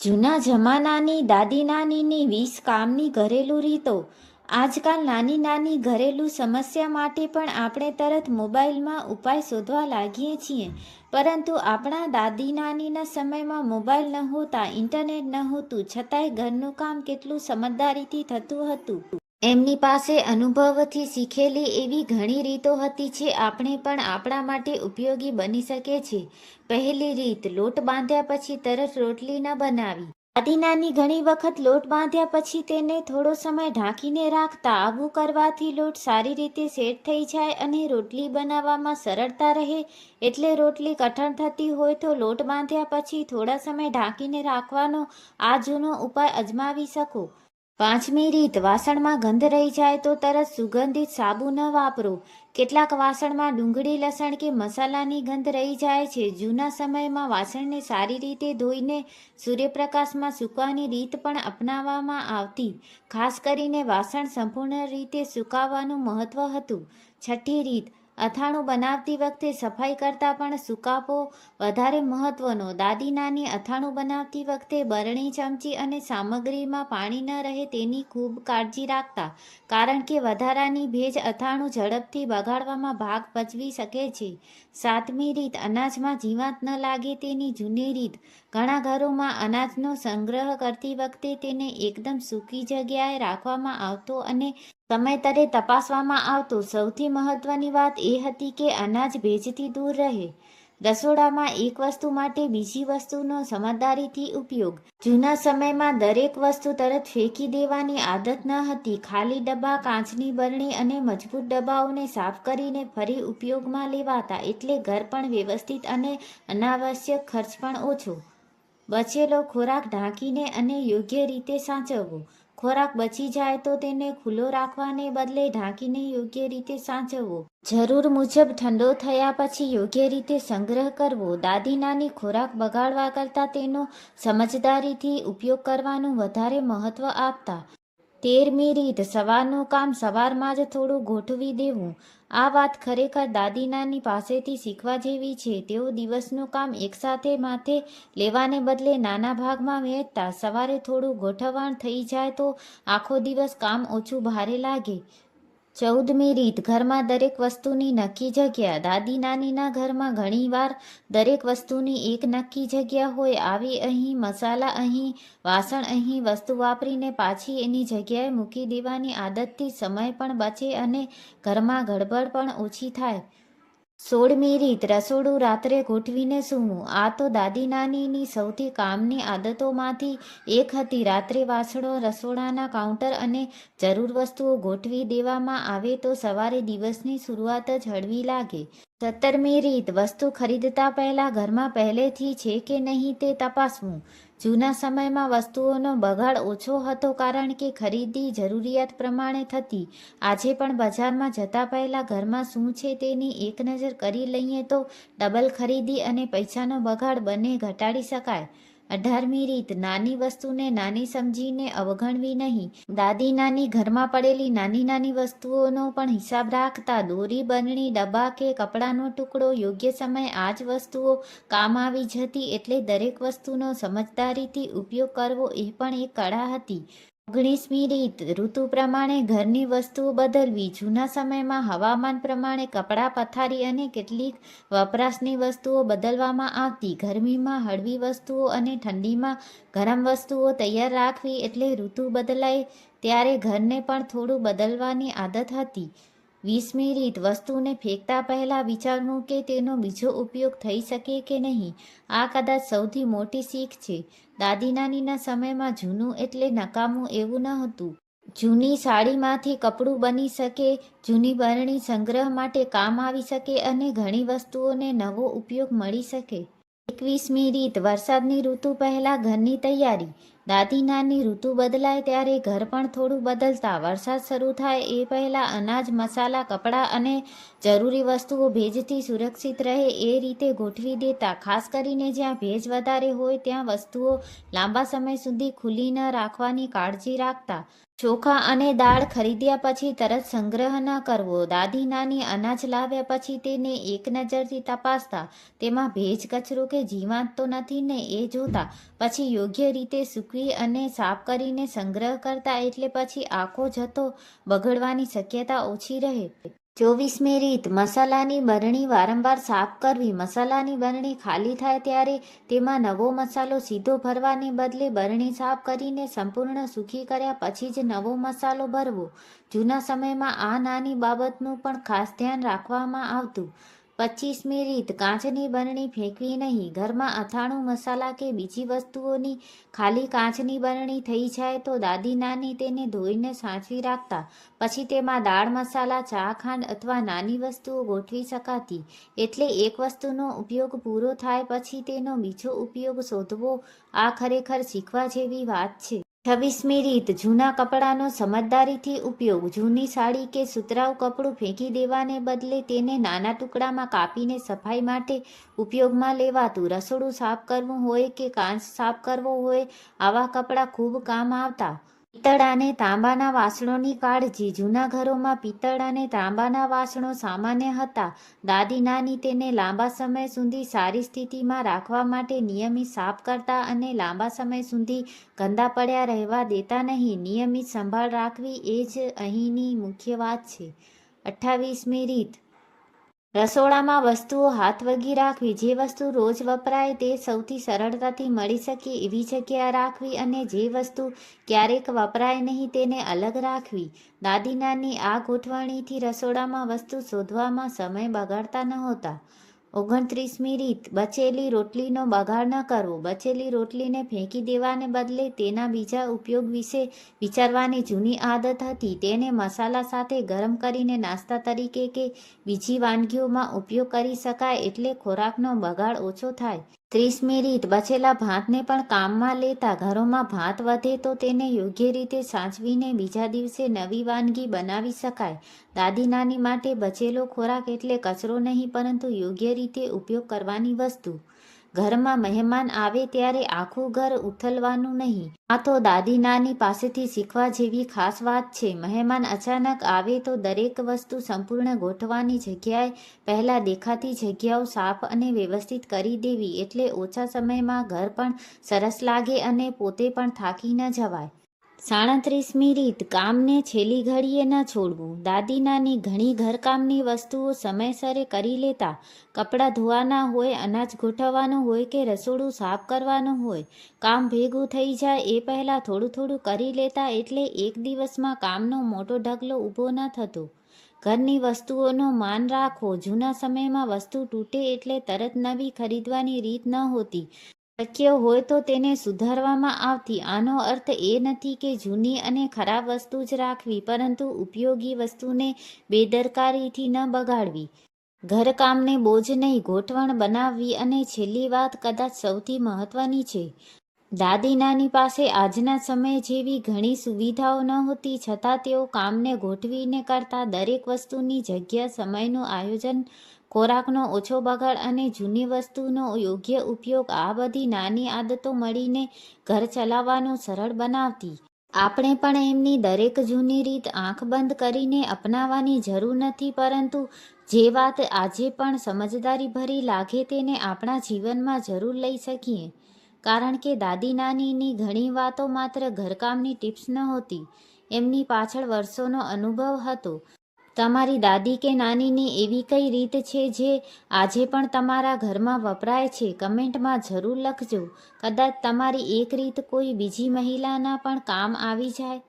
જૂના જમાનાની દાદી નાનીની 20 કામની ઘરેલું રીતો. આજકાલ નાની નાની ઘરેલું સમસ્યા માટે પણ આપણે તરત મોબાઈલમાં ઉપાય શોધવા લાગીએ છીએ. પરંતુ આપણા દાદી નાનીના સમયમાં મોબાઈલ નહોતા, ઇન્ટરનેટ નહોતું, છતાંય ઘરનું કામ કેટલું સમજદારીથી થતું હતું. એમની પાસે અનુભવથી શીખેલી એવી ઘણી રીતો હતી જે આપણે પણ આપણા માટે ઉપયોગી બની શકે છે. પહેલી રીત, લોટ બાંધ્યા પછી તરત રોટલી ન બનાવી. દાદી નાની ઘણી વખત લોટ બાંધ્યા પછી તેને થોડો સમય ઢાંકીને રાખતા. આવું કરવાથી લોટ સારી રીતે સેટ થઈ જાય અને રોટલી બનાવવામાં સરળતા રહે. એટલે રોટલી કઠણ થતી હોય તો લોટ બાંધ્યા પછી થોડા સમય ઢાંકીને રાખવાનો આ જૂનો ઉપાય અજમાવી શકો. પાંચમી રીત, વાસણમાં ગંધ રહી જાય તો તરત સુગંધિત સાબુ ન વાપરો. કેટલાક વાસણમાં ડુંગળી, લસણ કે મસાલાની ગંધ રહી જાય છે. જૂના સમયમાં વાસણને સારી રીતે ધોઈને સૂર્યપ્રકાશમાં સૂકવવાની રીત પણ અપનાવવામાં આવતી. ખાસ કરીને વાસણ સંપૂર્ણ રીતે સૂકવવાનું મહત્વ હતું. છઠ્ઠી રીત, અથાણું બનાવતી વખતે સફાઈ કરતાં પણ સુકાપો વધારે મહત્વનો. દાદી નાની અથાણું બનાવતી વખતે બરણી, ચમચી અને સામગ્રીમાં પાણી ન રહે તેની ખૂબ કાળજી રાખતા. કારણ કે વધારાની ભેજ અથાણું ઝડપથી બગાડવામાં ભાગ ભજવી શકે છે. સાતમી રીત, અનાજમાં જીવાત ન લાગે તેની જૂની રીત. ઘણા ઘરોમાં અનાજનો સંગ્રહ કરતી વખતે તેને એકદમ સૂકી જગ્યાએ રાખવામાં આવતો અને સમયાંતરે તપાસવામાં આવતો. સૌથી મહત્વની વાત એ હતી કે અનાજ ભેજથી દૂર રહે. રસોડામાં એક વસ્તુ માટે બીજી વસ્તુનો સમજદારીથી ઉપયોગ. જૂના સમયમાં દરેક વસ્તુ તરત ફેંકી દેવાની આદત ન હતી. ખાલી ડબ્બા, કાચની બરણી અને મજબૂત ડબ્બાઓને સાફ કરીને ફરી ઉપયોગમાં લેવાતા. એટલે ઘર પણ વ્યવસ્થિત અને અનાવશ્યક ખર્ચ પણ ઓછો. બચેલો ખોરાક ઢાંકીને અને યોગ્ય રીતે સાચવવો. ખોરાક બચી જાય તો તેને ખુલ્લો રાખવાને બદલે ઢાંકીને યોગ્ય રીતે સાચવવો. જરૂર મુજબ ઠંડો થયા પછી યોગ્ય રીતે સંગ્રહ કરવો. દાદી નાની ખોરાક બગાડવા કરતાં તેનો સમજદારીથી ઉપયોગ કરવાનું વધારે મહત્વ આપતા. 13મી રીત, સવારનું કામ સવારમાં જ થોડું ગોઠવી દેવું. આ વાત ખરેખર દાદી નાની પાસેથી શીખવા જેવી છે. તેઓ દિવસનું કામ એકસાથે માથે લેવાને બદલે નાના ભાગમાં વહેંચતા. સવારે થોડું ગોઠવણ થઈ જાય તો આખો દિવસ કામ ઓછું ભારે લાગે. 14મી રીત, ઘરમાં દરેક વસ્તુની નક્કી જગ્યા. દાદી નાનીના ઘરમાં ઘણીવાર દરેક વસ્તુની એક નક્કી જગ્યા હોય. આવી અહીં મસાલા, અહીં વાસણ, અહીં વસ્તુ વાપરીને પાછી એની જગ્યાએ મૂકી દેવાની આદતથી સમય પણ બચે અને ઘરમાં ગડબડ પણ ઓછી થાય. 16મી રીત, રસોડું રાત્રે ગોઠવીને સૂવું. આ તો દાદી નાનીની સૌથી કામની આદતોમાંથી એક હતી. રાત્રે વાસણો, રસોડાના કાઉન્ટર અને જરૂર વસ્તુઓ ગોઠવી દેવામાં આવે તો સવારે દિવસની શરૂઆત જ હળવી લાગે. 17મી રીત, વસ્તુ ખરીદતા પહેલા ઘરમાં પહેલેથી છે કે નહીં તે તપાસવું. જૂના સમયમાં વસ્તુઓનો બગાડ ઓછો હતો કારણ કે ખરીદી જરૂરિયાત પ્રમાણે થતી. આજે પણ બજારમાં જતા પહેલા ઘરમાં શું છે તેની એક નજર કરી લઈએ તો ડબલ ખરીદી અને પૈસાનો બગાડ બંને ઘટાડી શકાય. 18મી રીત, નાની વસ્તુને નાની સમજીને અવગણવી નહીં. દાદી નાની ઘરમાં પડેલી નાની નાની વસ્તુઓનો પણ હિસાબ રાખતા. દોરી, બરણી, ડબ્બા કે કપડાનો ટુકડો યોગ્ય સમયે આ જ વસ્તુઓ કામ આવી જતી. એટલે દરેક વસ્તુનો સમજદારીથી ઉપયોગ કરવો એ પણ એક કળા હતી. 19મી રીત, ઋતુ પ્રમાણે ઘરની વસ્તુઓ બદલવી. જૂના સમયમાં હવામાન પ્રમાણે કપડાં, પથારી અને કેટલીક વપરાશની વસ્તુઓ બદલવામાં આવતી. ગરમીમાં હળવી વસ્તુઓ અને ઠંડીમાં ગરમ વસ્તુઓ તૈયાર રાખવી. એટલે ઋતુ બદલાય ત્યારે ઘરને પણ થોડું બદલવાની આદત હતી. 20મી રીત, વસ્તુને ફેંકતા પહેલા વિચારવું કે તેનો બીજો ઉપયોગ થઈ શકે કે નહીં. આ કદાચ સૌથી મોટી શીખ છે. દાદી નાનીના સમયમાં જૂનું એટલે નકામું એવું ન હતું. જૂની સાડીમાંથી કપડું બની શકે, જૂની બરણી સંગ્રહ માટે કામ આવી શકે અને ઘણી વસ્તુઓને નવો ઉપયોગ મળી શકે. 21મી રીત, વરસાદની ઋતુ પહેલાં ઘરની તૈયારી. દાદી નાની ઋતુ બદલાય ત્યારે ઘર પણ થોડું બદલતા. વરસાદ શરૂ થાય એ પહેલાં અનાજ, મસાલા, કપડાં અને જરૂરી વસ્તુઓ ભેજથી સુરક્ષિત રહે એ રીતે ગોઠવી દેતા. ખાસ કરીને જ્યાં ભેજ વધારે હોય ત્યાં વસ્તુઓ લાંબા સમય સુધી ખુલ્લી ન રાખવાની કાળજી રાખતા. ચોખા અને દાળ ખરીદ્યા પછી તરત સંગ્રહ ન કરવો. દાદી નાની અનાજ લાવ્યા પછી તેને એક નજરથી તપાસતા, તેમાં ભેજ, કચરો કે જીવાત તો નથી ને એ જોતા. પછી યોગ્ય રીતે સૂકવી અને સાફ કરીને સંગ્રહ કરતા, એટલે પછી આખો જથ્થો બગડવાની શક્યતા ઓછી રહે. 24મી રીત, મસાલાની બરણી વારંવાર સાફ કરવી. મસાલાની બરણી ખાલી થાય ત્યારે તેમાં નવો મસાલો સીધો ભરવાને બદલે બરણી સાફ કરીને સંપૂર્ણ સૂકી કર્યા પછી જ નવો મસાલો ભરવો. જૂના સમયમાં આ નાની બાબતનું પણ ખાસ ધ્યાન રાખવામાં આવતું. 25મી રીત, કાચની બરણી ફેંકવી નહીં. ઘરમાં અથાણું, મસાલા કે બીજી વસ્તુઓની ખાલી કાચની બરણી થઈ જાય તો દાદી નાની તેને ધોઈને સાચવી રાખતા. પછી તેમાં દાળ, મસાલા, ચા, ખાંડ અથવા નાની વસ્તુઓ ગોઠવી શકાતી. એટલે એક વસ્તુનો ઉપયોગ પૂરો થાય પછી તેનો બીજો ઉપયોગ શોધવો. આ ખરેખર શીખવા જેવી વાત છે. 26મી રીત, જૂના કપડાનો સમજદારીથી ઉપયોગ. જૂની સાડી કે સુતરાઉ કપડું ફેંકી દેવાને બદલે તેને નાના ટુકડામાં કાપીને સફાઈ માટે ઉપયોગમાં લેવાતું. રસોડું સાફ કરવું હોય કે કાચ સાફ કરવો હોય, આવા કપડાં ખૂબ કામ આવતા. પિત્તળ અને તાંબાના વાસણોની કાળજી. જૂના ઘરોમાં પિત્તળ અને તાંબાના વાસણો સામાન્ય હતા. દાદી નાની તેને લાંબા સમય સુધી સારી સ્થિતિમાં રાખવા માટે નિયમિત સાફ કરતા અને લાંબા સમય સુધી ગંદા પડ્યા રહેવા દેતા નહીં. નિયમિત સંભાળ રાખવી એ જ અહીંની મુખ્ય વાત છે. 28મી રીત, રસોડામાં વસ્તુઓ હાથવગી રાખવી. જે વસ્તુ રોજ વપરાય તે સૌથી સરળતાથી મળી શકે એવી જગ્યા રાખવી અને જે વસ્તુ ક્યારેક વપરાય નહીં તેને અલગ રાખવી. દાદી નાની આ ગોઠવણીથી રસોડામાં વસ્તુ શોધવામાં સમય બગાડતા નહોતા. 29મી રીત, બચેલી રોટલીનો બગાડ ન કરવો. બચેલી રોટલીને ફેંકી દેવાને બદલે તેના બીજા ઉપયોગ વિશે વિચારવાની જૂની આદત હતી. તેને મસાલા સાથે ગરમ કરીને નાસ્તા તરીકે કે બીજી વાનગીઓમાં ઉપયોગ કરી શકાય, એટલે ખોરાકનો બગાડ ઓછો થાય. 30મી રીત, બચેલા ભાતને પણ કામમાં લેતા. ઘરોમાં ભાત વધે તો તેને યોગ્ય રીતે સાચવીને બીજા દિવસે નવી વાનગી બનાવી શકાય. દાદી નાની માટે બચેલો ખોરાક એટલે કચરો નહીં, પરંતુ યોગ્ય રીતે ઉપયોગ કરવાની વસ્તુ. ઘરમાં મહેમાન આવે ત્યારે આખું ઘર ઉથલવાનું નહીં. આ તો દાદી નાની પાસેથી શીખવા જેવી ખાસ વાત છે. મહેમાન અચાનક આવે તો દરેક વસ્તુ સંપૂર્ણ ગોઠવવાની જગ્યાએ પહેલાં દેખાતી જગ્યાઓ સાફ અને વ્યવસ્થિત કરી દેવી. એટલે ઓછા સમયમાં ઘર પણ સરસ લાગે અને પોતે પણ થાકી ન જવાય. 37મી રીત, કામને છેલ્લી ઘડીએ ન છોડવું. દાદી નાની ઘણી ઘરકામની વસ્તુઓ સમયસરે કરી લેતા. કપડાં ધોવાના હોય, અનાજ ગોઠવવાનું હોય કે રસોડું સાફ કરવાનું હોય, કામ ભેગું થઈ જાય એ પહેલાં થોડું થોડું કરી લેતા. એટલે એક દિવસમાં કામનો મોટો ઢગલો ઊભો ન થતો. ઘરની વસ્તુઓનો માન રાખવો. જૂના સમયમાં વસ્તુ તૂટે એટલે તરત નવી ખરીદવાની રીત ન હોતી. શક્ય હોય તો તેને સુધારવામાં આવતી. આનો અર્થ એ નથી કે જૂની અને ખરાબ વસ્તુ જ રાખવી, પરંતુ ઉપયોગી વસ્તુને બેદરકારીથી ન બગાડવી. ઘરકામને બોજ નહીં, ગોઠવણ બનાવવી. અને છેલ્લી વાત કદાચ સૌથી મહત્વની છે. દાદી નાની પાસે આજના સમય જેવી ઘણી સુવિધાઓ નહોતી, છતાં તેઓ કામને ગોઠવીને કરતા. દરેક વસ્તુની જગ્યા, સમયનું આયોજન, ખોરાકનો ઓછો બગાડ અને જૂની વસ્તુનો યોગ્ય ઉપયોગ, આ બધી નાની આદતો મળીને ઘર ચલાવવાનું સરળ બનાવતી. આપણે પણ એમની દરેક જૂની રીત આંખ બંધ કરીને અપનાવવાની જરૂર નથી, પરંતુ જે વાત આજે પણ સમજદારીભરી લાગે તેને આપણા જીવનમાં જરૂર લઈ શકીએ. કારણ કે દાદી નાનીની ઘણી વાતો માત્ર ઘરકામની ટિપ્સ નહોતી, એમની પાછળ વર્ષોનો અનુભવ હતો. તમારી દાદી કે નાનીની એવી કઈ રીત છે જે આજે પણ તમારા ઘરમાં વપરાય છે? કમેન્ટમાં જરૂર લખજો. કદાચ તમારી એક રીત કોઈ બીજી મહિલાના પણ કામ આવી જાય.